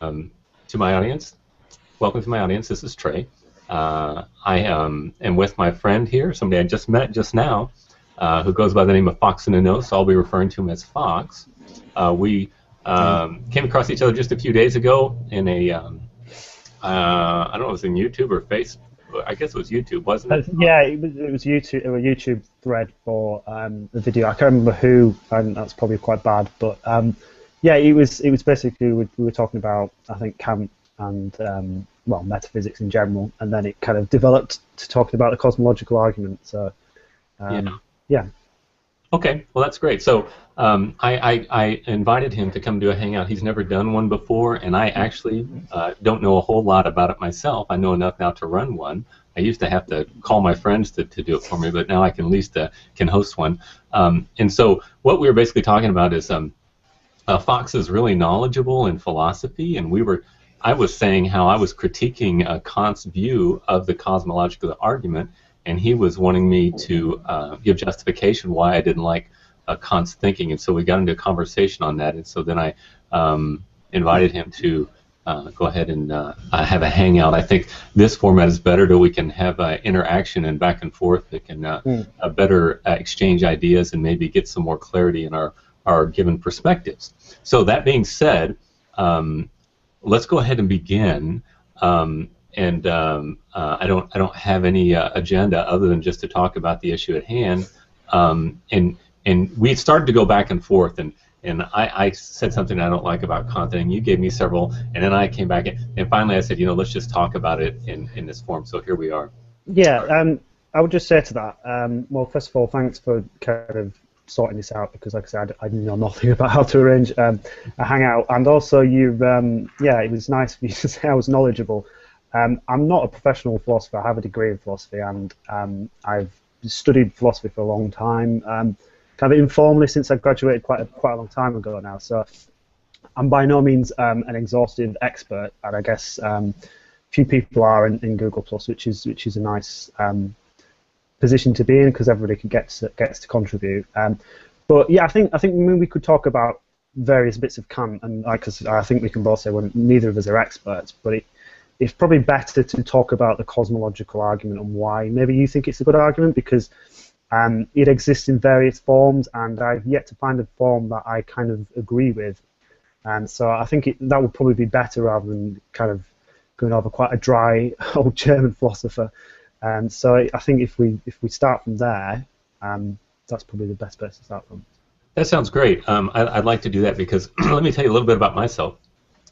to my audience. Welcome to my audience. This is Trey. I am with my friend here, somebody I just met just now, who goes by the name of Fox in the Know, so I'll be referring to him as Fox. We came across each other just a few days ago in a, I don't know if it was in YouTube or Facebook. I guess it was YouTube, wasn't it? Yeah, it was YouTube. A YouTube thread for the video. I can't remember who, and that's probably quite bad. But yeah, it was basically we were talking about, I think, Kant and well, metaphysics in general, and then it kind of developed to talking about the cosmological argument. So yeah. Okay, well that's great. So I invited him to come do a hangout. He's never done one before, and I actually don't know a whole lot about it myself. I know enough now to run one. I used to have to call my friends to do it for me, but now I can at least can host one. And so what we were basically talking about is Fox is really knowledgeable in philosophy, and I was saying how I was critiquing Kant's view of the cosmological argument, and he was wanting me to give justification why I didn't like Kant's thinking, and so we got into a conversation on that, and so then I invited him to go ahead and have a hangout. I think this format is better, that we can have interaction and back and forth that can better exchange ideas and maybe get some more clarity in our given perspectives. So that being said, let's go ahead and begin. I don't have any agenda other than just to talk about the issue at hand. And we started to go back and forth, and I said something I don't like about Kant, and you gave me several, and then I came back, and finally I said, let's just talk about it in this form. So here we are. Yeah, I would just say to that, well, first of all, thanks for kind of sorting this out, because like I said, I know nothing about how to arrange a hangout, and also yeah, it was nice for you to say I was knowledgeable. I'm not a professional philosopher. I have a degree in philosophy, and I've studied philosophy for a long time, kind of informally since I graduated quite a long time ago now. So I'm by no means an exhaustive expert, and I guess few people are in Google Plus, which is a nice position to be in, because everybody gets to contribute. But yeah, I think we could talk about various bits of Kant, and because I think we can both say, well, neither of us are experts, but it's probably better to talk about the cosmological argument and why maybe you think it's a good argument, because it exists in various forms, and I've yet to find a form that I kind of agree with. And so I think that would probably be better, rather than kind of going over quite a dry old German philosopher. And so I think if we start from there, that's probably the best place to start from. That sounds great. I'd like to do that, because let me tell you a little bit about myself.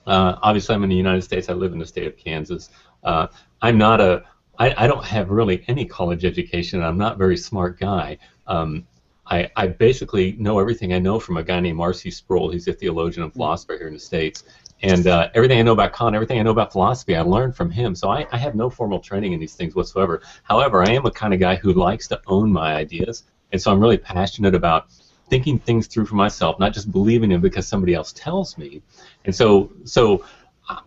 Obviously, I'm in the United States. I live in the state of Kansas. I'm not I don't have really any college education, and I'm not a very smart guy. I basically know everything I know from a guy named R.C. Sproul. He's a theologian and philosopher here in the States. And everything I know about Kant, everything I know about philosophy, I learned from him. So I have no formal training in these things whatsoever. However, I am a kind of guy who likes to own my ideas, and so I'm really passionate about thinking things through for myself, not just believing them because somebody else tells me. And so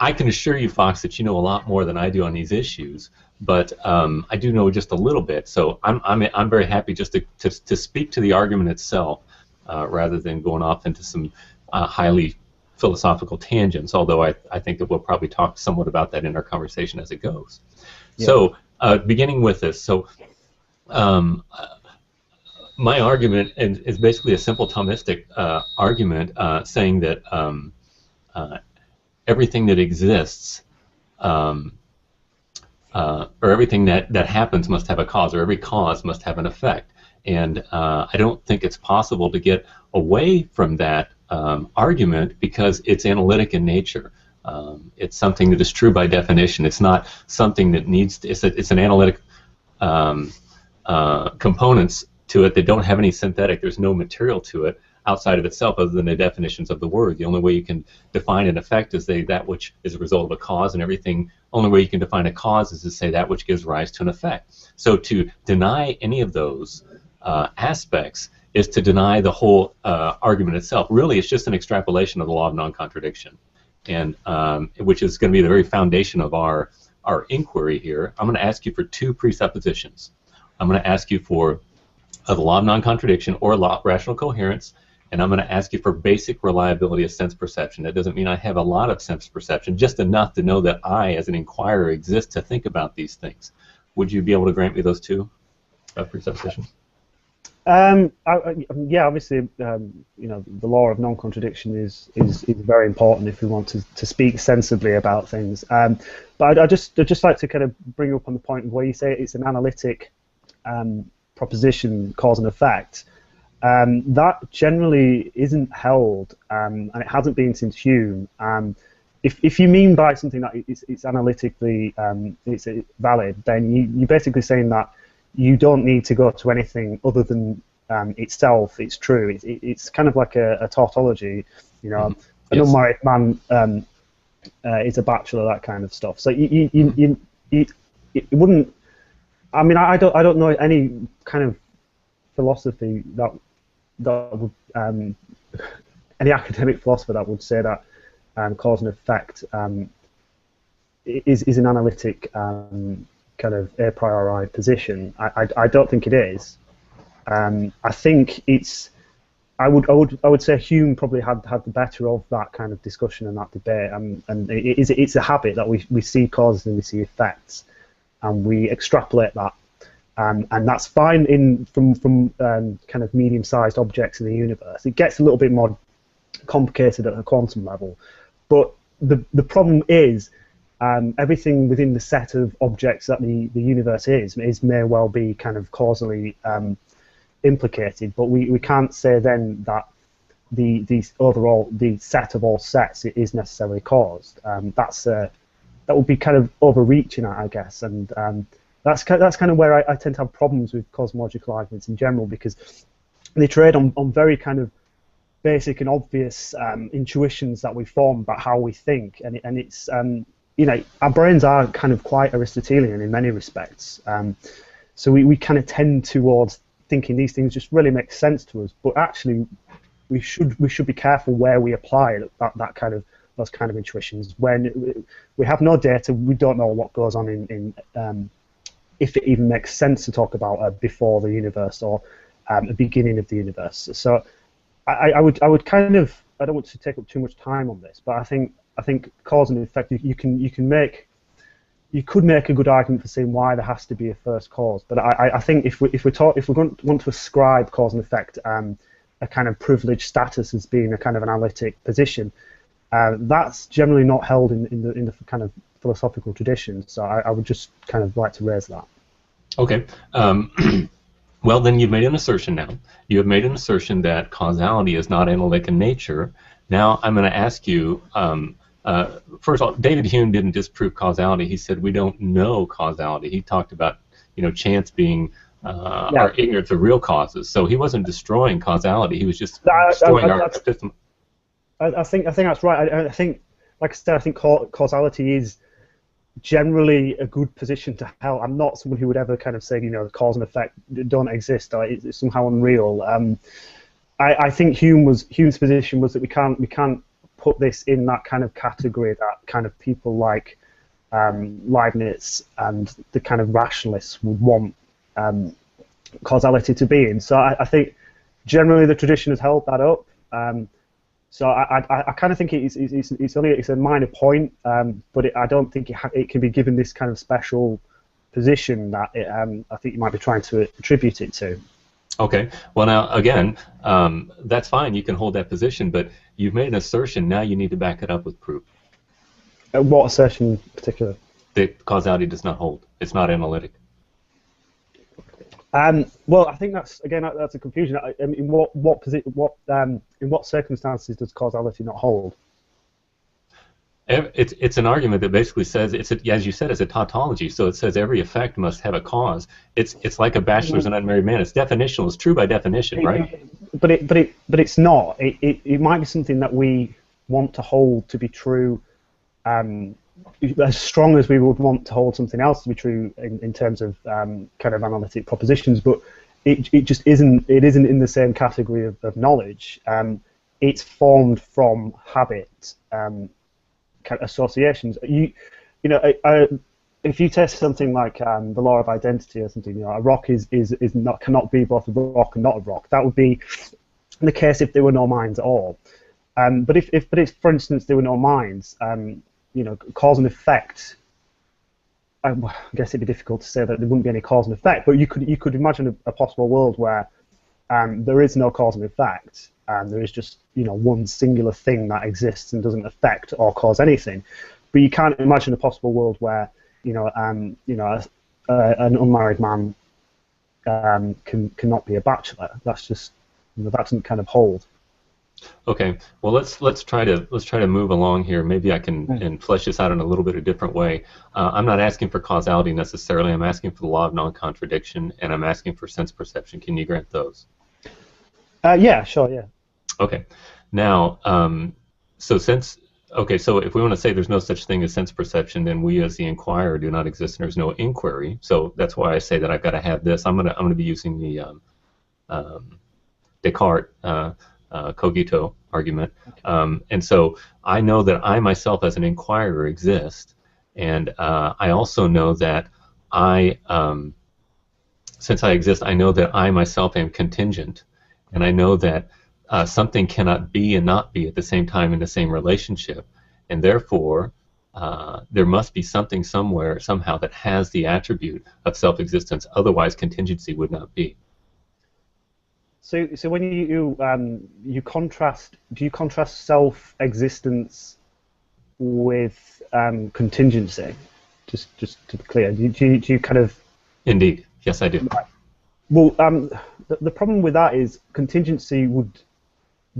I can assure you, Fox, that you know a lot more than I do on these issues, but I do know just a little bit. So I'm very happy just to speak to the argument itself, rather than going off into some highly philosophical tangents, although I think that we'll probably talk somewhat about that in our conversation as it goes. Yeah. So beginning with this, so my argument is basically a simple Thomistic argument, saying that everything that exists, or everything that happens must have a cause, or every cause must have an effect. And I don't think it's possible to get away from that argument, because it's analytic in nature. It's something that is true by definition. It's not something that needs to, it's an analytic components to it that don't have any synthetic. There's no material to it outside of itself other than the definitions of the word. The only way you can define an effect is that which is a result of a cause, and everything, only way you can define a cause is to say that which gives rise to an effect. So to deny any of those aspects is to deny the whole argument itself. Really, it's just an extrapolation of the law of non-contradiction, and which is going to be the very foundation of our inquiry here. I'm going to ask you for two presuppositions. I'm going to ask you for the law of non-contradiction, or law of rational coherence, and I'm going to ask you for basic reliability of sense perception. That doesn't mean I have a lot of sense perception, just enough to know that I, as an inquirer, exist to think about these things. Would you be able to grant me those two presuppositions? Yeah, obviously, the law of non-contradiction is very important if we want to speak sensibly about things. But I'd just like to kind of bring up on the point where you say it's an analytic proposition, cause and effect. That generally isn't held, and it hasn't been since Hume. If you mean by something that it's analytically it's valid, then you're basically saying that you don't need to go to anything other than itself. It's true. It's kind of like a tautology, An unmarried man is a bachelor, that kind of stuff. So it wouldn't. I mean, I don't know any kind of philosophy that would any academic philosopher that would say that cause and effect is an analytic kind of a priori position. I don't think it is. I think it's. I would say Hume probably had the better of that kind of discussion and that debate, and it's a habit that we see causes and we see effects, and we extrapolate that, and that's fine from kind of medium-sized objects in the universe. It gets a little bit more complicated at a quantum level, but the problem is. Everything within the set of objects that the universe is may well be kind of causally implicated, but we can't say then that the set of all sets is necessarily caused. That would be kind of overreaching, I guess, and that's kind of where I tend to have problems with cosmological arguments in general, because they trade on very kind of basic and obvious intuitions that we form about how we think, and it's our brains are kind of quite Aristotelian in many respects, so we kind of tend towards thinking these things just really make sense to us. But actually, we should be careful where we apply those kind of intuitions. When we have no data, we don't know what goes on in if it even makes sense to talk about a before the universe or a beginning of the universe. So I would kind of, I don't want to take up too much time on this, but I think cause and effect, you could make a good argument for saying why there has to be a first cause. But I think if we want to ascribe cause and effect a kind of privileged status as being a kind of analytic position, that's generally not held in the kind of philosophical tradition. So I would just kind of like to raise that. Okay. Well, then you've made an assertion now. You have made an assertion that causality is not analytic in nature. Now I'm going to ask you, first of all, David Hume didn't disprove causality. He said we don't know causality. He talked about, chance being our ignorance of real causes. So he wasn't destroying causality. He was just destroying our system. I think that's right. I think, like I said, I think causality is generally a good position to held. I'm not someone who would ever kind of say, cause and effect don't exist, or it's somehow unreal. I think Hume's position was that we can't put this in that kind of category that kind of people like Leibniz and the kind of rationalists would want causality to be in. So I think generally the tradition has held that up. So I kind of think it's a minor point, but I don't think it can be given this kind of special position that I think you might be trying to attribute it to. Okay. Well, now again, that's fine. You can hold that position, but you've made an assertion. Now you need to back it up with proof. What assertion in particular? That causality does not hold. It's not analytic. Well, I think that's a confusion. In what circumstances does causality not hold? It's an argument that basically says as you said, it's a tautology. So it says every effect must have a cause. It's like a bachelor's and unmarried man. It's definitional. It's true by definition, right? But it's not. It might be something that we want to hold to be true. As strong as we would want to hold something else to be true in terms of kind of analytic propositions, but it just isn't. It isn't in the same category of knowledge. It's formed from habit, kind of associations. If you test something like the law of identity or something, a rock cannot be both a rock and not a rock. That would be the case if there were no minds at all. But if for instance there were no minds, cause and effect. I guess it'd be difficult to say that there wouldn't be any cause and effect, but you could imagine a possible world where there is no cause and effect, and there is just one singular thing that exists and doesn't affect or cause anything. But you can't imagine a possible world where an unmarried man cannot be a bachelor. That's just that doesn't kind of hold. Okay, well let's try to move along here. Maybe I can flesh this out in a little bit of a different way. I'm not asking for causality necessarily. I'm asking for the law of non-contradiction, and I'm asking for sense perception. Can you grant those? Yeah, sure, yeah. Okay, now so if we want to say there's no such thing as sense perception, then we as the inquirer do not exist, and there's no inquiry. So that's why I say that I've got to have this. I'm gonna be using the Descartes cogito argument, and so I know that I myself as an inquirer exist, and I also know that since I exist, I know that I myself am contingent, and I know that something cannot be and not be at the same time in the same relationship, and therefore there must be something somewhere, somehow, that has the attribute of self-existence. Otherwise, contingency would not be. So when you contrast, do you contrast self-existence with contingency? Just to be clear, do you kind of? Indeed, yes, I do. Well, the problem with that is contingency would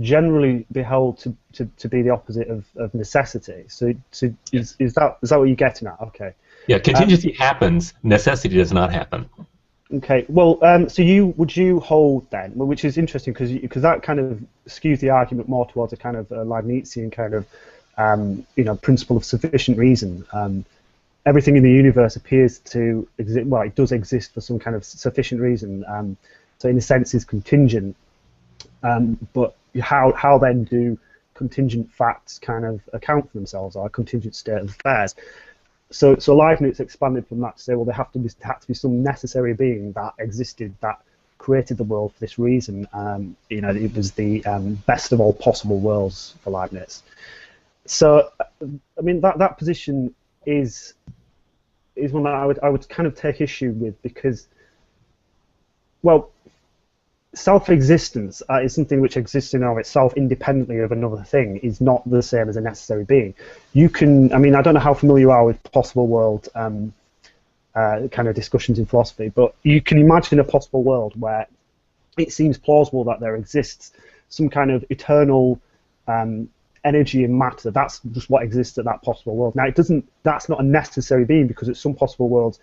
generally be held to be the opposite of necessity. So is that what you're getting at? Okay. Yeah, contingency happens. Necessity does not happen. Okay. Well, so would you hold then, which is interesting because that kind of skews the argument more towards a kind of Leibnizian kind of principle of sufficient reason. Everything in the universe appears to exist. Well, it does exist for some kind of sufficient reason. So in a sense, is contingent. But how then do contingent facts kind of account for themselves, or a contingent state of affairs? So Leibniz expanded from that to say, well, there had to be some necessary being that existed that created the world for this reason. It was the best of all possible worlds for Leibniz. So, I mean, that position is one that I would kind of take issue with because, well, self-existence is something which exists in and of itself independently of another thing, is not the same as a necessary being. You can, I mean, I don't know how familiar you are with possible world kind of discussions in philosophy, but you can imagine a possible world where it seems plausible that there exists some kind of eternal energy and matter. That's just what exists at that possible world. Now, that's not a necessary being, because at some possible worlds,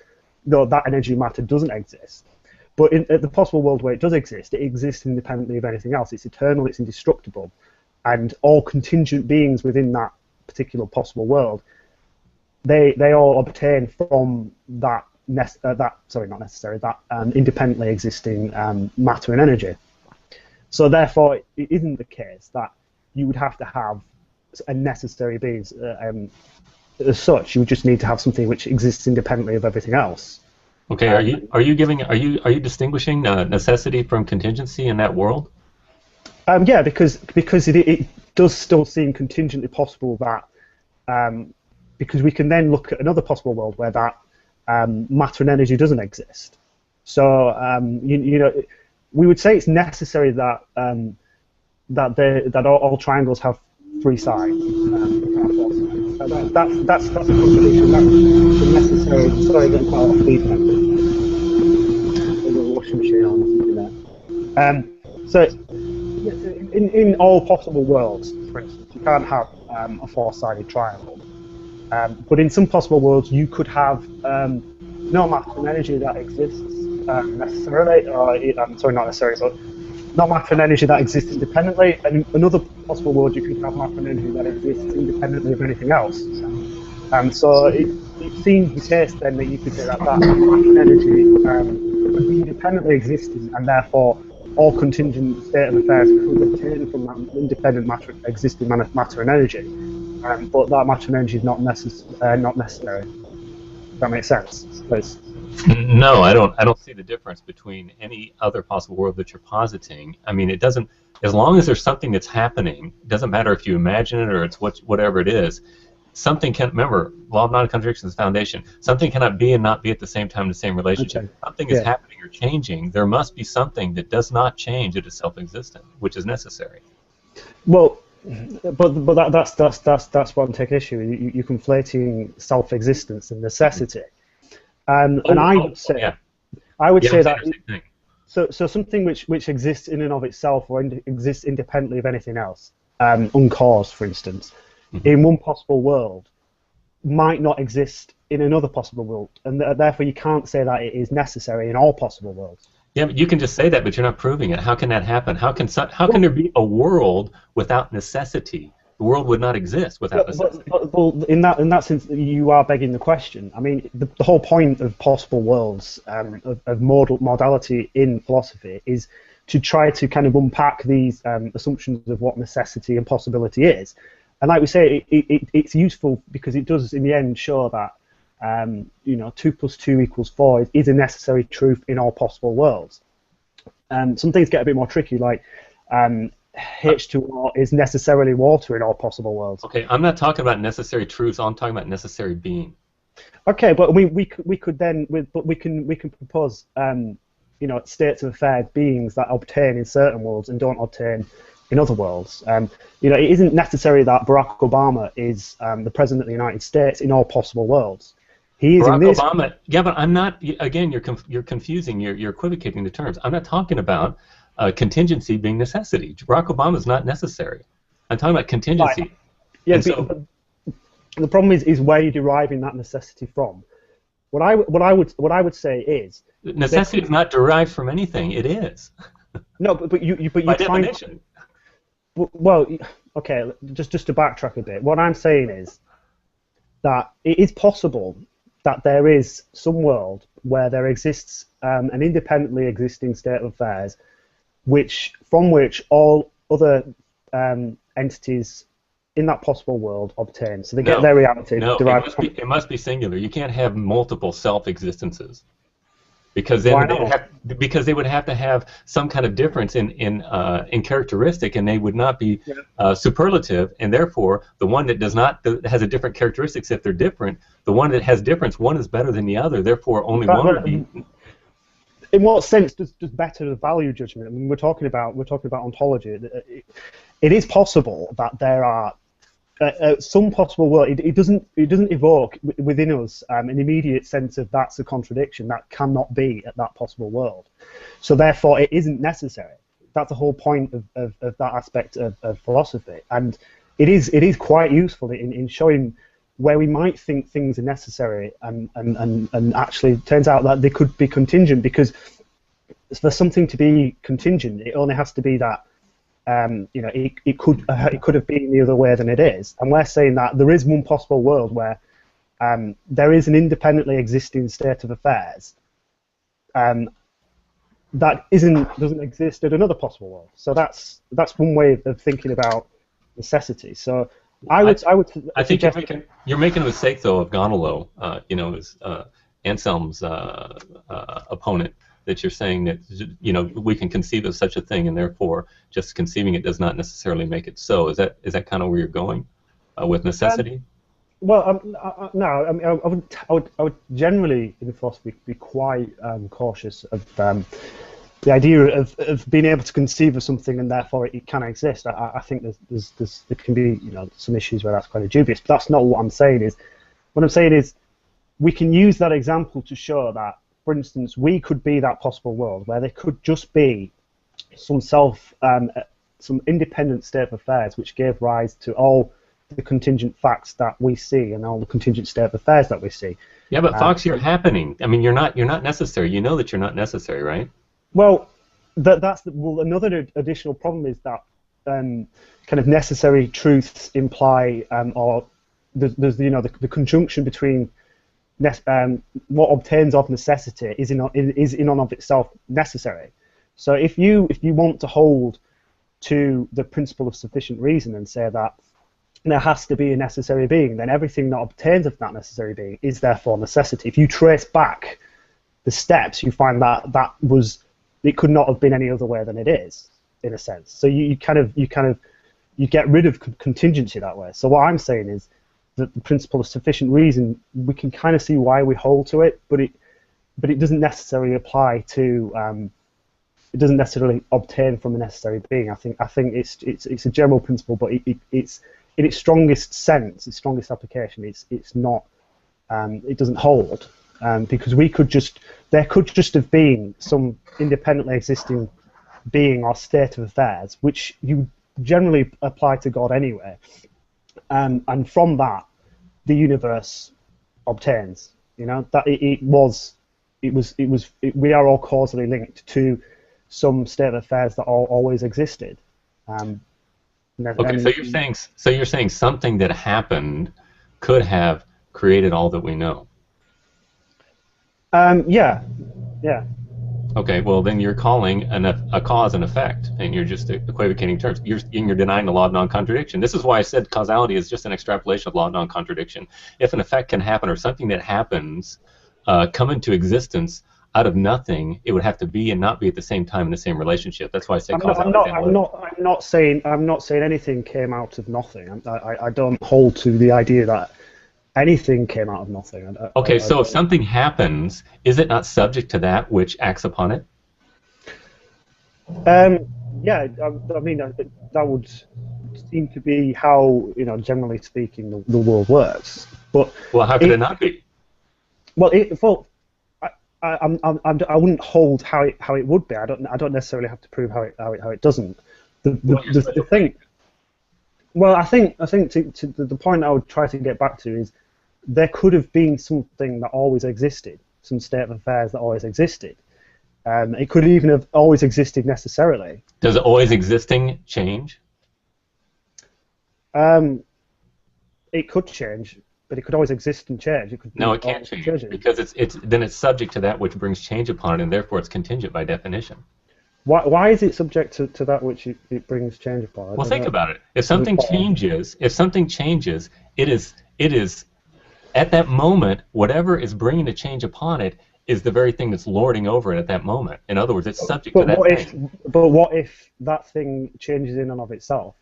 though, that energy and matter doesn't exist. But at the possible world where it does exist, it exists independently of anything else. It's eternal, it's indestructible, and all contingent beings within that particular possible world, they all obtain from that independently existing matter and energy. So therefore, it isn't the case that you would have to have a necessary being as such. You would just need to have something which exists independently of everything else. Okay, are you distinguishing necessity from contingency in that world? Yeah, because it does still seem contingently possible that because we can then look at another possible world where that matter and energy doesn't exist. So we would say it's necessary that that all triangles have three sides. That's a contradiction. That's necessary. Sorry, getting quite off beat. There's a washing machine on or something there. So in all possible worlds, for instance, you can't have a four-sided triangle. But in some possible worlds, you could have no matter and energy that exists necessarily, or sorry, not necessarily, but no matter and energy that exists independently, and in another possible world you could have matter and energy that exists independently of anything else. So it seems the case then that you could say that matter and energy would be independently existing, and therefore all contingent state of affairs could obtain from that independent existing matter and energy. But that matter and energy is not necessary. Does that make sense? No, I don't. I don't see the difference between any other possible world that you're positing. I mean, it doesn't. As long as there's something that's happening, it doesn't matter if you imagine it or it's whatever it is. Something can. Remember, law of non-contradiction is the foundation. Something cannot be and not be at the same time in the same relationship. Okay. Something is happening or changing. There must be something that does not change that is self-existent, which is necessary. Well, but that's what I'm taking issue with. You're conflating self-existence and necessity. And I would say, that so something which exists in and of itself or exists independently of anything else, uncaused, for instance, in one possible world, might not exist in another possible world, and therefore you can't say that it is necessary in all possible worlds. Yeah, but you can just say that, but you're not proving it. How can that happen? How can there be a world without necessity? The world would not exist without necessity. But in that sense, you are begging the question. I mean, the whole point of possible worlds, of modality in philosophy, is to try to kind of unpack these assumptions of what necessity and possibility is. And like we say, it's useful because it does, in the end, show that 2 + 2 = 4 is a necessary truth in all possible worlds. Some things get a bit more tricky, like H2O is necessarily water in all possible worlds. Okay, I'm not talking about necessary truths. I'm talking about necessary being. Okay, but we could then we can propose states of affairs, beings that obtain in certain worlds and don't obtain in other worlds. It isn't necessary that Barack Obama is the president of the United States in all possible worlds. He is Barack Obama. Yeah, but I'm not. Again, you're confusing. You're equivocating the terms. I'm not talking about contingency being necessity. Barack Obama is not necessary. I'm talking about contingency. Right. Yeah, but the problem is where you're deriving that necessity from. What I would say is necessity is not derived from anything. It is. No, but you by definition. Well, okay. Just to backtrack a bit, what I'm saying is that it is possible that there is some world where there exists an independently existing state of affairs, from which all other entities in that possible world obtain. So they get their reality derived from. It must be singular. You can't have multiple self-existences, because then they would have to have some kind of difference in characteristic, and they would not be superlative, and therefore the one that that has a different characteristics, if they're different, the one that has difference, one is better than the other. Therefore, only one would be. In what sense does better the value judgment? I mean, we're talking about ontology. It is possible that there are some possible world. It doesn't evoke within us an immediate sense of that's a contradiction, that cannot be at that possible world. So therefore, it isn't necessary. That's the whole point of that aspect of philosophy, and it is quite useful in showing where we might think things are necessary, and actually turns out that they could be contingent, because for something to be contingent, it only has to be that it could have been the other way than it is. And we're saying that there is one possible world where there is an independently existing state of affairs that doesn't exist in another possible world. So that's one way of thinking about necessity. So I think you're making a mistake though of Gonolo, Anselm's opponent, that you're saying that we can conceive of such a thing, and therefore just conceiving it does not necessarily make it so. Is that kind of where you're going with necessity? No. I mean, I would generally in philosophy be quite cautious of the idea of being able to conceive of something and therefore it can exist. I think there can be some issues where that's kind of dubious, but that's not what I'm saying. What I'm saying is we can use that example to show that, for instance, we could be that possible world where there could just be some independent state of affairs which gave rise to all the contingent facts that we see and all the contingent state of affairs that we see. Yeah, but Fox, you're happening. I mean, you're not necessary. You know that you're not necessary, right? Well, another additional problem is that kind of necessary truths imply, or there's the conjunction between what obtains of necessity is in and of itself necessary. So if you want to hold to the principle of sufficient reason and say that there has to be a necessary being. Then everything that obtains of that necessary being is therefore necessity. If you trace back the steps, you find that it could not have been any other way than it is, in a sense. So you get rid of contingency that way. So what I'm saying is that the principle of sufficient reason, we can kind of see why we hold to it, but it doesn't necessarily apply to. It doesn't necessarily obtain from a necessary being. I think it's a general principle, but it's in its strongest sense, its strongest application. It's not. It doesn't hold because there could just have been some independently existing being or state of affairs, which you generally apply to God anyway, and from that, the universe obtains. You know that we are all causally linked to some state of affairs that always existed. Okay, so you're saying something that happened could have created all that we know. Yeah. Okay, well then you're calling a cause and effect, and you're just equivocating terms. You're denying the law of non-contradiction. This is why I said causality is just an extrapolation of law of non-contradiction. If an effect can happen, or something that happens come into existence out of nothing, it would have to be and not be at the same time in the same relationship. That's why I say causality. I'm not saying anything came out of nothing. I don't hold to the idea that anything came out of nothing. Okay, so if something happens, is it not subject to that which acts upon it? Yeah, I mean that would seem to be how, generally speaking, the world works. But well, how could it not be? Well, I wouldn't hold how it would be. I don't necessarily have to prove how it doesn't. The thing. Well, I think to the point I would try to get back to is there could have been something that always existed, some state of affairs that always existed. It could even have always existed necessarily. Does always existing change? It could change. But it could always exist and change. No, it can't change because it's subject to that which brings change upon it, and therefore it's contingent by definition. Why is it subject to that which it brings change upon? Well, think about it. If something changes, it is at that moment, whatever is bringing the change upon it is the very thing that's lording over it at that moment. In other words, it's subject to that thing. But what if that thing changes in and of itself?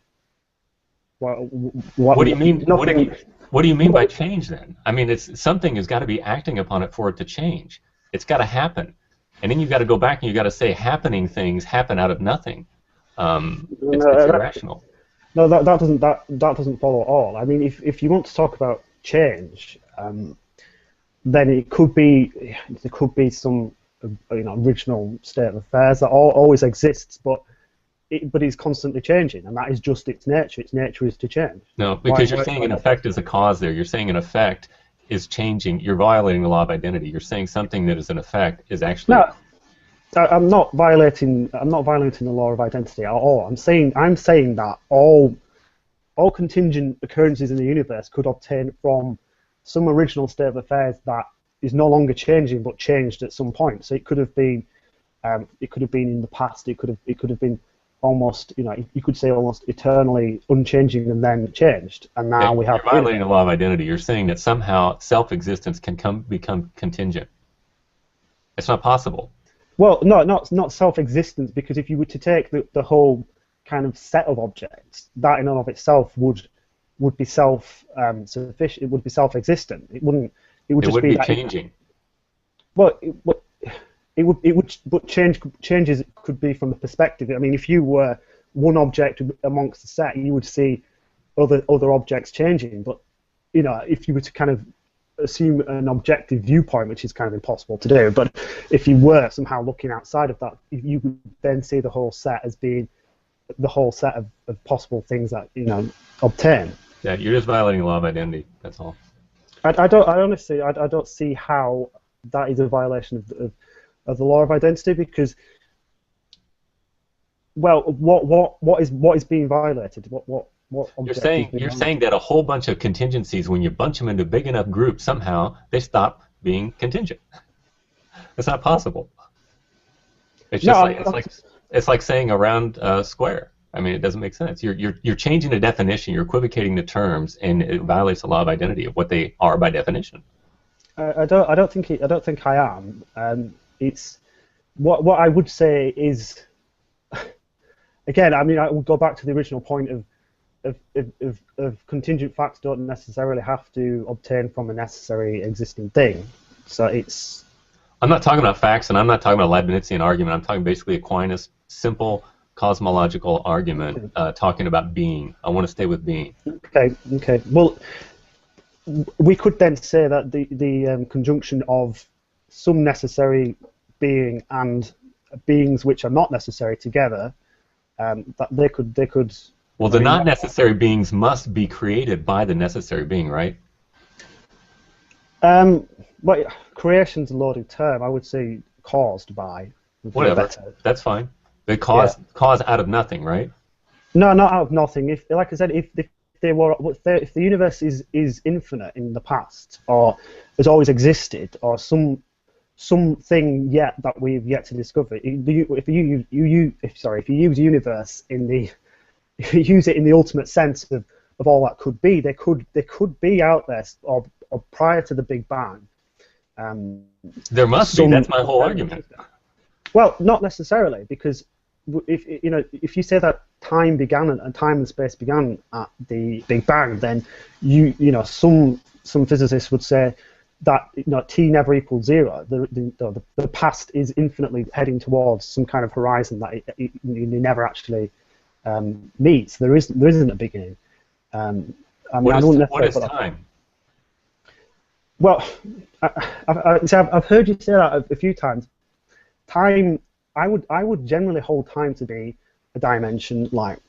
What do you mean? What do you mean by change then? I mean, something has got to be acting upon it for it to change. It's got to happen, and then you've got to go back and you've got to say happening things happen out of nothing. It's irrational. No, that doesn't follow at all. I mean, if you want to talk about change, then there could be some original state of affairs that always exists, but it's constantly changing, and that is just its nature. Its nature is to change. No, because you're saying an effect is a cause there. You're saying an effect is changing. You're violating the law of identity. You're saying something that is an effect is actually... No, I'm not violating the law of identity at all. I'm saying that all contingent occurrences in the universe could obtain from some original state of affairs that is no longer changing but changed at some point. So it could have been in the past. It could have been almost, you could say almost eternally unchanging and then changed, and now we have... You're violating the law of identity. You're saying that somehow self-existence can become contingent. It's not possible. Well, no, not self-existence, because if you were to take the whole kind of set of objects, that in and of itself would be self-sufficient. It would be self-existent. It wouldn't. It would just be changing. But changes could be from the perspective. I mean, if you were one object amongst the set, you would see other objects changing. But if you were to kind of assume an objective viewpoint, which is kind of impossible to do, but if you were somehow looking outside of that, you would then see the whole set as being the whole set of possible things that obtain. Yeah, you're just violating the law of identity. That's all. I honestly don't see how that is a violation of the law of identity, because, well, what is being violated? What you're saying that a whole bunch of contingencies, when you bunch them into big enough groups, somehow they stop being contingent. It's not possible. It's just it's like saying a round square. I mean, it doesn't make sense. You're changing the definition. You're equivocating the terms, and it violates the law of identity of what they are by definition. I don't think I am. It's what I would say is, again, I mean, I would go back to the original point of contingent facts don't necessarily have to obtain from a necessary existing thing. So it's. I'm not talking about facts, and I'm not talking about Leibnizian argument. I'm talking basically Aquinas' simple cosmological argument, talking about being. I want to stay with being. Okay. Well, we could then say that the conjunction of some necessary being and beings which are not necessary together, that they could. Well, the not necessary beings must be created by the necessary being, right? Well, creation's a loaded term. I would say caused by. Whatever. That's fine. They cause out of nothing, right? No, not out of nothing. If, like I said, if the universe is infinite in the past, or has always existed, or something yet that we've yet to discover, if you use universe if you use it in the ultimate sense of all that could be, they could be out there or prior to the Big Bang. There must be. That's my whole argument. Well, not necessarily, because if you say that time began and time and space began at the Big Bang, then some physicists would say that t never equals zero. The past is infinitely heading towards some kind of horizon that it never actually meets. There isn't a beginning. What is time? Well, I've heard you say that a few times. Time, I would generally hold time to be a dimension like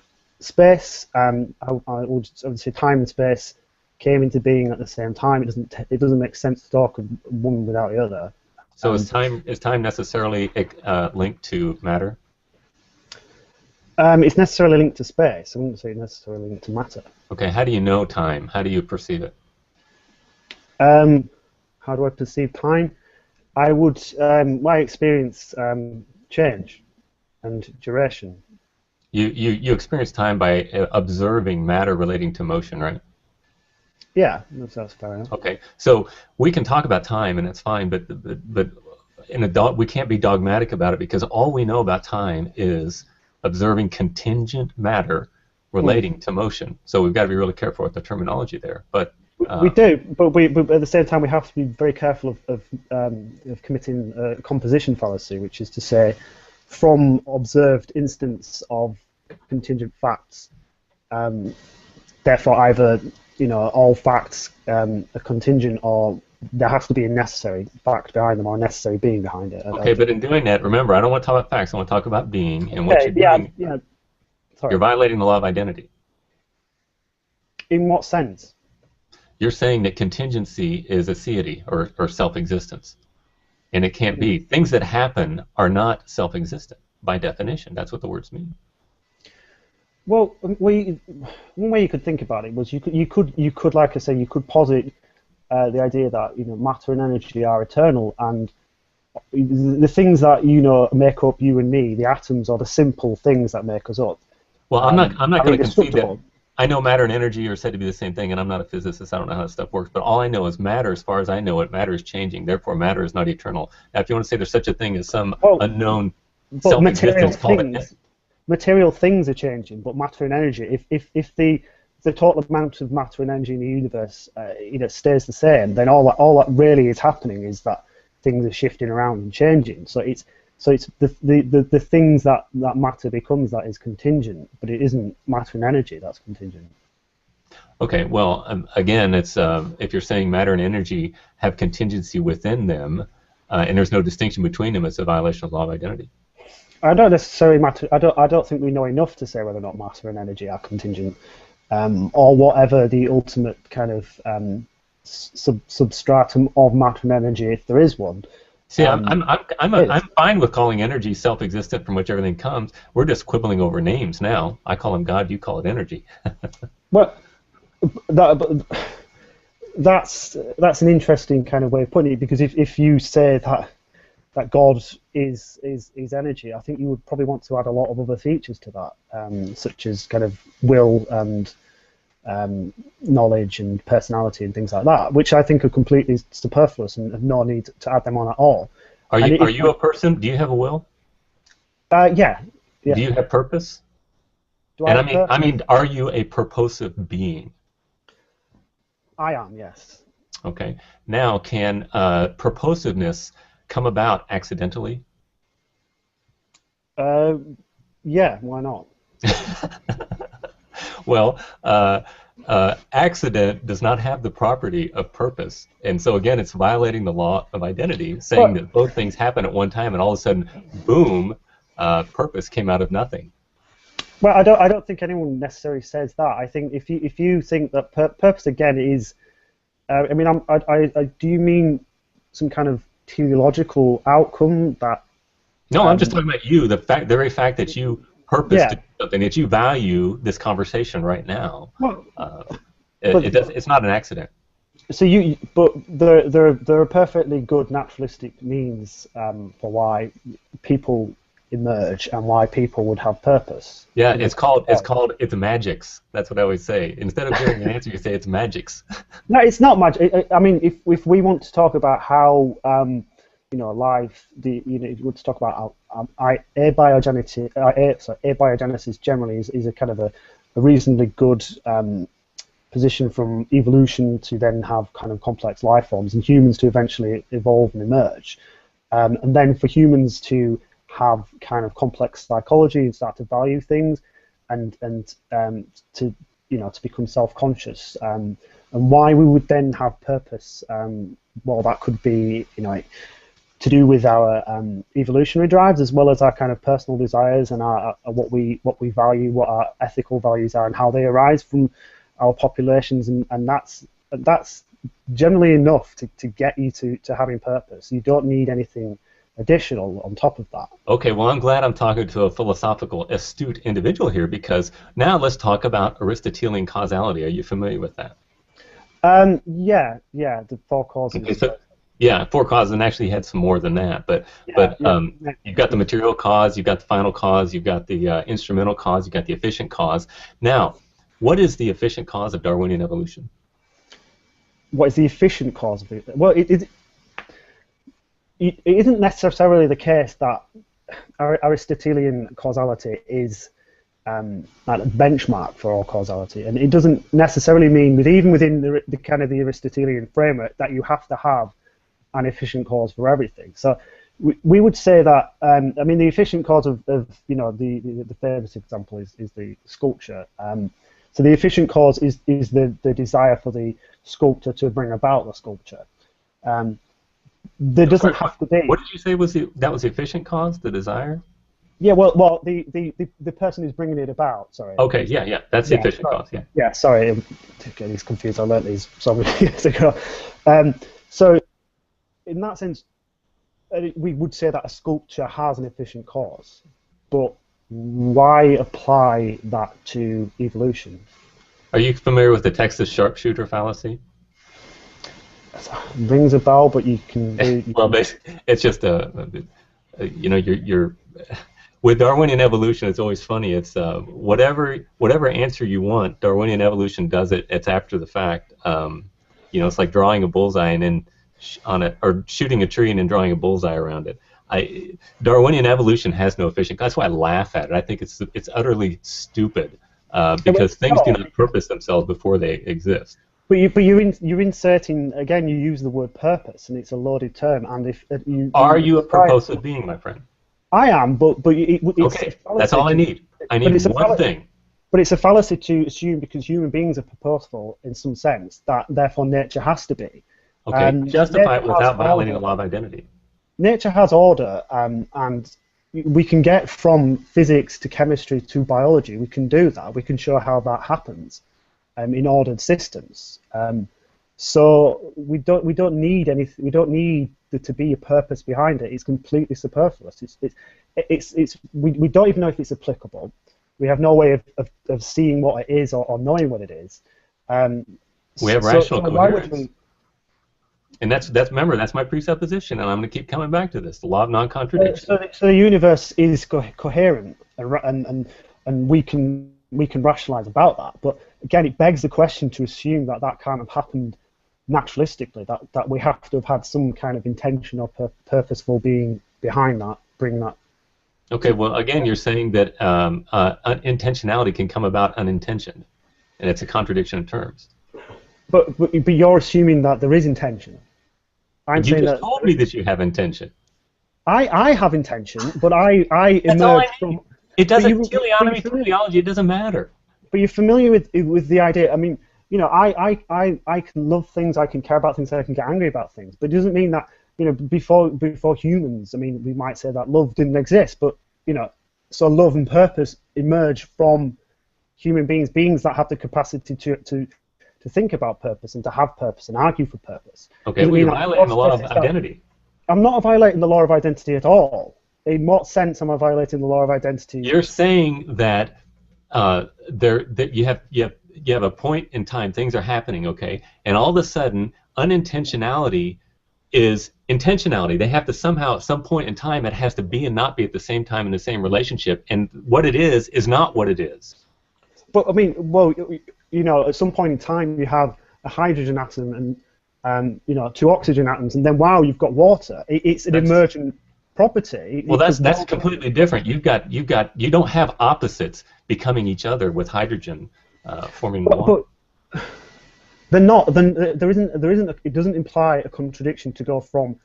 space. I would say time and space came into being at the same time. It doesn't make sense to talk of one without the other. So is time necessarily linked to matter? It's necessarily linked to space. I wouldn't say necessarily linked to matter. Okay, how do you know time? How do you perceive it? How do I perceive time? I would, my experience, change and duration. You experience time by observing matter relating to motion, right? Yeah, that's fair enough. Okay, so we can talk about time, and that's fine, but we can't be dogmatic about it, because all we know about time is observing contingent matter relating to motion. So we've got to be really careful with the terminology there. But we do, but at the same time we have to be very careful of committing composition fallacy, which is to say, from observed instance of contingent facts, therefore either all facts are contingent, or there has to be a necessary fact behind them or a necessary being behind it. Okay, but in doing that, remember, I don't want to talk about facts. I want to talk about being, and what you're doing. Yeah. Sorry. You're violating the law of identity. In what sense? You're saying that contingency is aseity, or self-existence, and it can't be. Things that happen are not self-existent by definition. That's what the words mean. Well, one way you could think about it was you could like I say, you could posit the idea that matter and energy are eternal, and the things that make up you and me, the atoms, are the simple things that make us up. Well, I'm not going to concede that. I know matter and energy are said to be the same thing, and I'm not a physicist. I don't know how this stuff works, but all I know is matter, as far as I know it, matter is changing. Therefore, matter is not eternal. Now, if you want to say there's such a thing as some unknown self-existence, call it. Material things are changing, but matter and energy, if the total amount of matter and energy in the universe stays the same, then all that really is happening is that things are shifting around and changing. So it's the things that matter becomes that is contingent, but it isn't matter and energy that's contingent. Okay, well, again, it's if you're saying matter and energy have contingency within them, and there's no distinction between them, it's a violation of the law of identity. I don't necessarily matter. I don't think we know enough to say whether or not matter and energy are contingent, or whatever the ultimate kind of substratum of matter and energy, if there is one. See, I'm fine with calling energy self-existent from which everything comes. We're just quibbling over names now. I call him God, you call it energy. Well, that's an interesting kind of way of putting it, because if you say that God is energy, I think you would probably want to add a lot of other features to that, such as kind of will and knowledge and personality and things like that, which I think are completely superfluous and have no need to add them on at all. Are you a person? Do you have a will? Yeah. Do you have purpose? Do and I have purpose? I mean, are you a purposive being? I am, yes. Okay. Now, can purposiveness come about accidentally? Yeah, why not? Well, accident does not have the property of purpose, and so again, it's violating the law of identity, saying that both things happen at one time, and all of a sudden, boom, purpose came out of nothing. Well, I don't think anyone necessarily says that. I think if you think that purpose again is, I mean, do you mean some kind of teleological outcome that? No, I'm just talking about you. The very fact that you purpose to do something, that you value this conversation right now. Well, it's not an accident. So but there are perfectly good naturalistic means for why people emerge and why people would have purpose. Yeah, it's magics. That's what I always say. Instead of giving an answer, you say it's magics. No, it's not magic. I mean, if we want to talk about how life, if you want to talk about abiogenesis generally is a kind of a reasonably good position from evolution to then have kind of complex life forms and humans to eventually evolve and emerge, and then for humans to have kind of complex psychology and start to value things, and to become self-conscious, and why we would then have purpose. Well, that could be to do with our evolutionary drives as well as our kind of personal desires and our what we value, what our ethical values are, and how they arise from our populations, and that's generally enough to get you to having purpose. You don't need anything additional on top of that. Okay, well, I'm glad I'm talking to a philosophical, astute individual here, because now let's talk about Aristotelian causality. Are you familiar with that? Yeah, the four causes. Okay, so, yeah, four causes, and actually had some more than that. But you've got the material cause, you've got the final cause, you've got the instrumental cause, you've got the efficient cause. Now, what is the efficient cause of Darwinian evolution? What is the efficient cause of it? Well, it isn't necessarily the case that Aristotelian causality is like a benchmark for all causality, and it doesn't necessarily mean that even within the kind of the Aristotelian framework that you have to have an efficient cause for everything. So we would say that I mean the efficient cause of the famous example is the sculpture. So the efficient cause is the desire for the sculptor to bring about the sculpture. There doesn't have to be. What did you say was that was the efficient cause, the desire? Yeah, well, the person who's bringing it about. Sorry. Okay, yeah, that's the efficient cause. Yeah. Yeah, sorry, I'm getting confused. I learned these so many years ago. So, in that sense, we would say that a sculpture has an efficient cause, but why apply that to evolution? Are you familiar with the Texas sharpshooter fallacy? Rings a bell, but you can. Well, it's just you're with Darwinian evolution. It's always funny. It's whatever answer you want. Darwinian evolution does it. It's after the fact. It's like drawing a bullseye and then or shooting a tree and then drawing a bullseye around it. Darwinian evolution has no efficient. That's why I laugh at it. I think it's utterly stupid because things do not purpose themselves before they exist. But you're inserting again. You use the word purpose, and it's a loaded term. And if are you a purposive being, my friend? I am, but it's okay. That's all I need. I need one thing. But it's a fallacy to assume because human beings are purposeful in some sense that therefore nature has to be. Okay. Justify it without violating the law of identity. Nature has order, and we can get from physics to chemistry to biology. We can do that. We can show how that happens. In ordered systems, so we don't need anything. We don't need there to be a purpose behind it. It's completely superfluous. We don't even know if it's applicable. We have no way of seeing what it is or knowing what it is. We have rational coherence. And that's remember, that's my presupposition, and I'm going to keep coming back to this, the law of non-contradiction. So the universe is coherent, and we can rationalize about that. But again, it begs the question to assume that that kind of happened naturalistically, that we have to have had some kind of intention or purposeful being behind that, bring that. Okay, well, again, you're saying that intentionality can come about unintentioned, and it's a contradiction of terms. But you're assuming that there is intention. I'm You saying just that told me that you have intention. I have intention, but I emerge from. It doesn't. But Teleology, it doesn't matter. But you're familiar with the idea. I mean, you know, I can love things, I can care about things, I can get angry about things. But it doesn't mean that, you know, before humans, I mean, we might say that love didn't exist, but, you know, so love and purpose emerge from human beings that have the capacity to think about purpose and to have purpose and argue for purpose. Okay, well, you're violating the law of identity. I'm not violating the law of identity at all. In what sense am I violating the law of identity? You're saying that you have a point in time, things are happening, okay, and all of a sudden unintentionality is intentionality. They have to somehow, at some point in time, it has to be and not be at the same time in the same relationship, and what it is not what it is. But I mean, well, you know, at some point in time you have a hydrogen atom and you know, 2 oxygen atoms, and then wow, you've got water. It's an emergent property. Well, that's completely different. You don't have opposites becoming each other with hydrogen forming one. But they're not. Then there isn't. It doesn't imply a contradiction to go from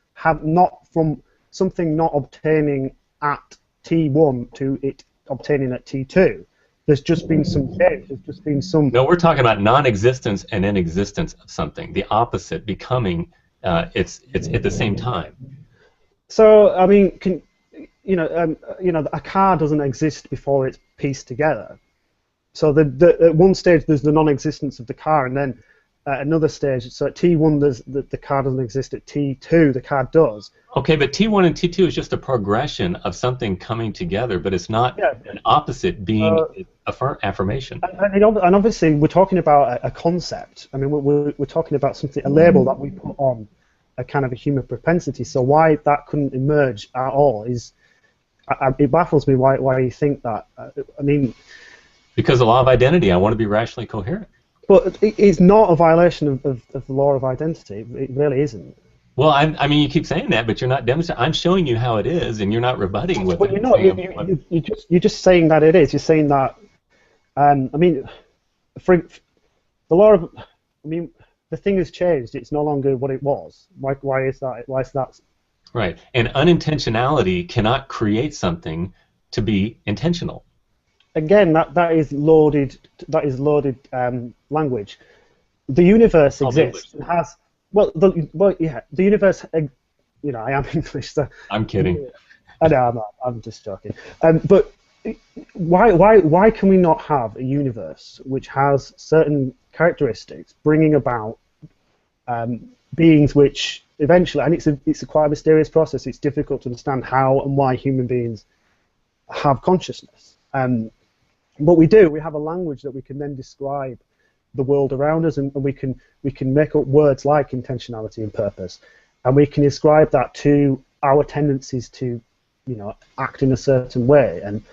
something not obtaining at T1 to it obtaining at T2. There's just been some change. There's just been some. No, we're talking about non-existence and inexistence of something. The opposite becoming. It's at the same time. So I mean, a car doesn't exist before it's pieced together. So at one stage there's the non-existence of the car, and then at another stage, so at T1 the car doesn't exist. At T2 the car does. Okay, but T1 and T2 is just a progression of something coming together, but it's not an opposite being affirmation. And obviously we're talking about a concept. I mean, we're talking about something, a label that we put on a kind of a human propensity. So why that couldn't emerge at all is, it baffles me why you think that. I mean, because the law of identity, I want to be rationally coherent. But it's not a violation of the law of identity. It really isn't. Well, I mean, you keep saying that, but you're not demonstrating. I'm showing you how it is, and you're not rebutting with it. But you're not. You're just saying that it is. You're saying that. I mean, for the law of. I mean, the thing has changed. It's no longer what it was. Why is that? Why is that? Right. And unintentionality cannot create something to be intentional. Again, that is loaded. That is loaded language. The universe exists and has. The universe. You know, I am English, so. I'm kidding. I know. I'm just joking. But why can we not have a universe which has certain characteristics, bringing about beings which eventually, and it's a quite mysterious process. It's difficult to understand how and why human beings have consciousness. But we do. We have a language that we can then describe the world around us, and we can make up words like intentionality and purpose, and we can ascribe that to our tendencies to, you know, act in a certain way. And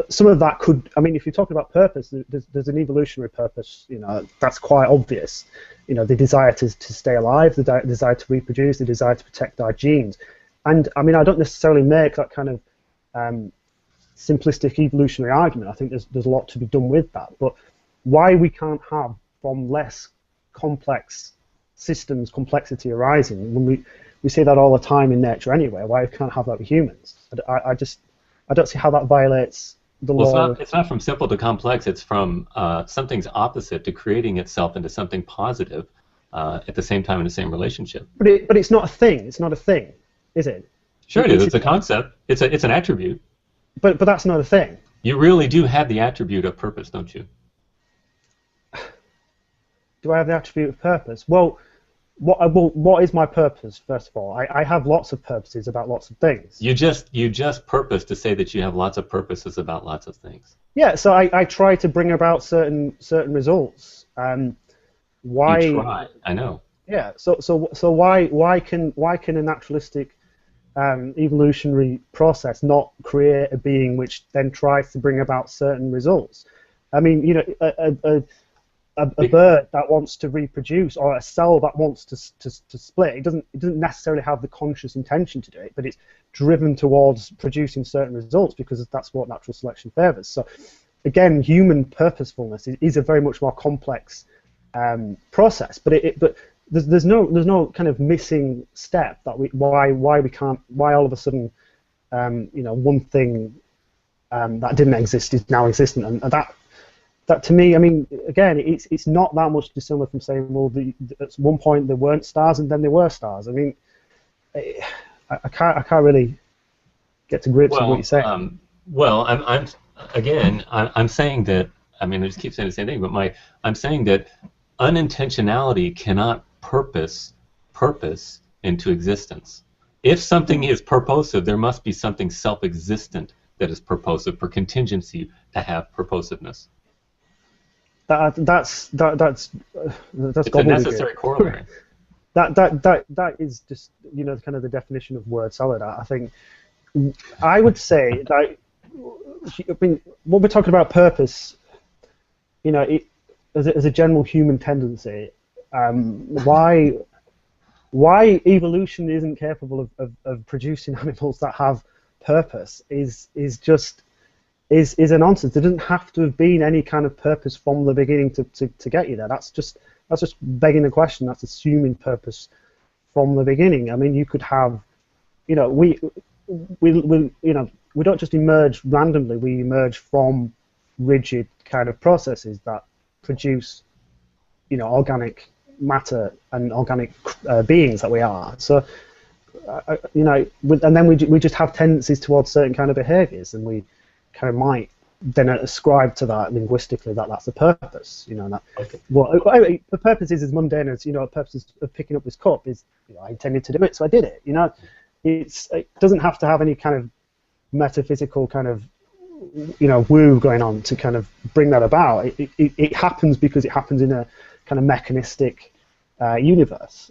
some of that could, I mean, if you're talking about purpose, there's an evolutionary purpose. You know, that's quite obvious. You know, the desire to stay alive, the desire to reproduce, the desire to protect our genes. And I mean, I don't necessarily make that kind of simplistic evolutionary argument. I think there's a lot to be done with that. But why we can't have from less complex systems complexity arising, when we see that all the time in nature anyway, why we can't have that with humans? I don't see how that violates the law. It's not from simple to complex. It's from something's opposite to creating itself into something positive at the same time in the same relationship. But it's not a thing. It's not a thing, is it? Sure it is. It's a concept. It's an attribute. But that's not a thing. You really do have the attribute of purpose, don't you? Do I have the attribute of purpose? Well, what is my purpose, first of all? I have lots of purposes about lots of things. You just purpose to say that you have lots of purposes about lots of things. Yeah, so I try to bring about certain results. Why? You try, I know. Yeah. So why can a naturalistic evolutionary process not create a being which then tries to bring about certain results? I mean, a bird that wants to reproduce, or a cell that wants to split, it doesn't necessarily have the conscious intention to do it, but it's driven towards producing certain results because that's what natural selection favors. So again, human purposefulness is a very much more complex process, but there's no kind of missing step that why all of a sudden one thing that didn't exist is now existent, and that to me, I mean, again, it's not that much dissimilar from saying, well, at one point there weren't stars and then there were stars. I mean, I can't really get to grips with what you're saying. Well, I'm saying that, I mean, I just keep saying the same thing, but I'm saying that unintentionality cannot purpose into existence. If something is purposive, there must be something self-existent that is purposive for contingency to have purposiveness. That's It's a necessary corollary. That is just kind of the definition of word salad. I think I would say that, I mean, when we're talking about purpose, as a general human tendency, why evolution isn't capable of producing animals that have purpose is a nonsense. There doesn't have to have been any kind of purpose from the beginning to get you there. That's just begging the question. That's assuming purpose from the beginning. I mean, you could have, we don't just emerge randomly. We emerge from rigid kind of processes that produce, organic matter and organic beings that we are. So, and then we just have tendencies towards certain kind of behaviors, and we kind of might then ascribe to that linguistically that's the purpose. That Okay. Well, the purpose is as mundane as the purpose of picking up this cup is I intended to do it, so I did it. It doesn't have to have any kind of metaphysical kind of woo going on to kind of bring that about. It happens because it happens in a kind of mechanistic universe.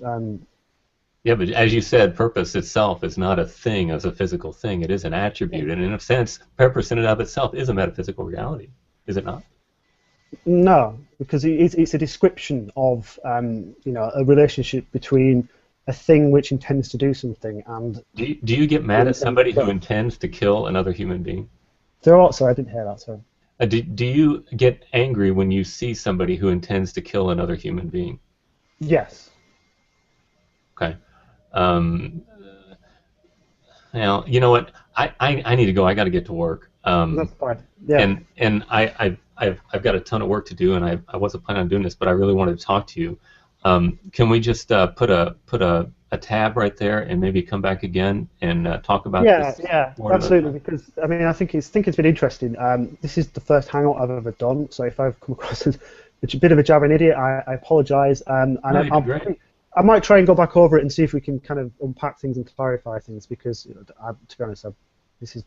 Yeah, but as you said, purpose itself is not a thing as a physical thing. It is an attribute, and in a sense, purpose in and of itself is a metaphysical reality, is it not? No, because it's a description of a relationship between a thing which intends to do something and. Do you get mad at somebody who intends to kill another human being? Sorry, I didn't hear that. Sorry. Do you get angry when you see somebody who intends to kill another human being? Yes. Okay. Now, you know what? I need to go. I got to get to work. That's fine. Yeah. And I've got a ton of work to do, and I wasn't planning on doing this, but I really wanted to talk to you. Can we just put a tab right there and maybe come back again and talk about this? Yeah, absolutely. Because I mean, I think it's been interesting. This is the first Hangout I've ever done, so if I've come across as a bit of a jabbering idiot, I apologise. And I might try and go back over it and see if we can kind of unpack things and clarify things. Because to be honest, this is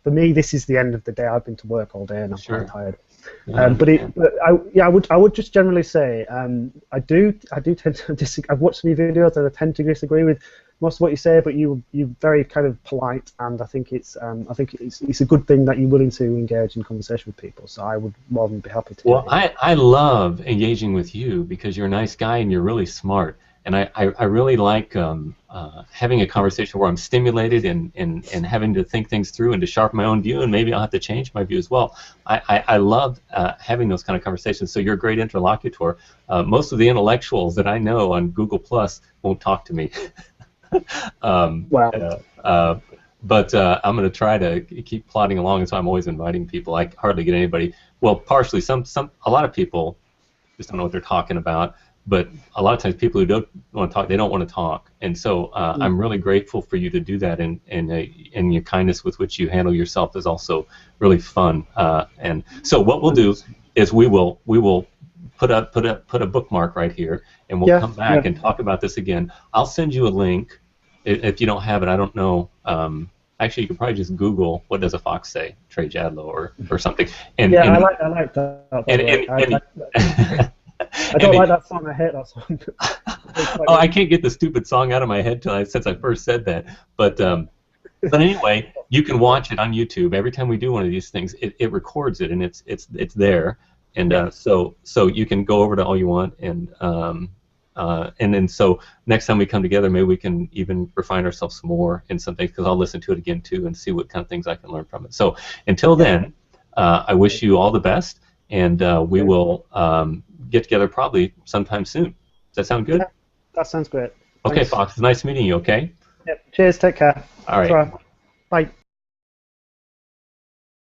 the end of the day. I've been to work all day and I'm quite tired. I would just generally say I do tend to disagree. I've watched some of your videos and I tend to disagree with most of what you say, but you're very kind of polite, and I think it's a good thing that you're willing to engage in conversation with people. So I would more than be happy to. Well, I love engaging with you because you're a nice guy and you're really smart. And I really like having a conversation where I'm stimulated and having to think things through and to sharpen my own view, and maybe I'll have to change my view as well. I love having those kind of conversations, so you're a great interlocutor. Most of the intellectuals that I know on Google Plus won't talk to me. Wow. But I'm going to try to keep plodding along, and so I'm always inviting people. I hardly get anybody. Well, partially, a lot of people just don't know what they're talking about. But a lot of times people who don't want to talk, they don't want to talk. And so I'm really grateful for you to do that, and your kindness with which you handle yourself is also really fun. And so what we'll do is we will put a bookmark right here, and we'll come back and talk about this again. I'll send you a link if you don't have it. I don't know. Actually, you could probably just Google what does a fox say, Trey Jadlow or something. I like that. I don't like that song. I hate that song. Oh, I can't get the stupid song out of my head since I first said that. But anyway, you can watch it on YouTube. Every time we do one of these things, it records it, and it's there. And so you can go over to All You Want, and then so next time we come together, maybe we can even refine ourselves some more in some things, because I'll listen to it again too and see what kind of things I can learn from it. So until then, I wish you all the best, and we will get together probably sometime soon. Does that sound good? Yeah, that sounds great. Okay, Thanks. Fox. It's nice meeting you. Okay. Yep. Cheers. Take care. All right. Bye.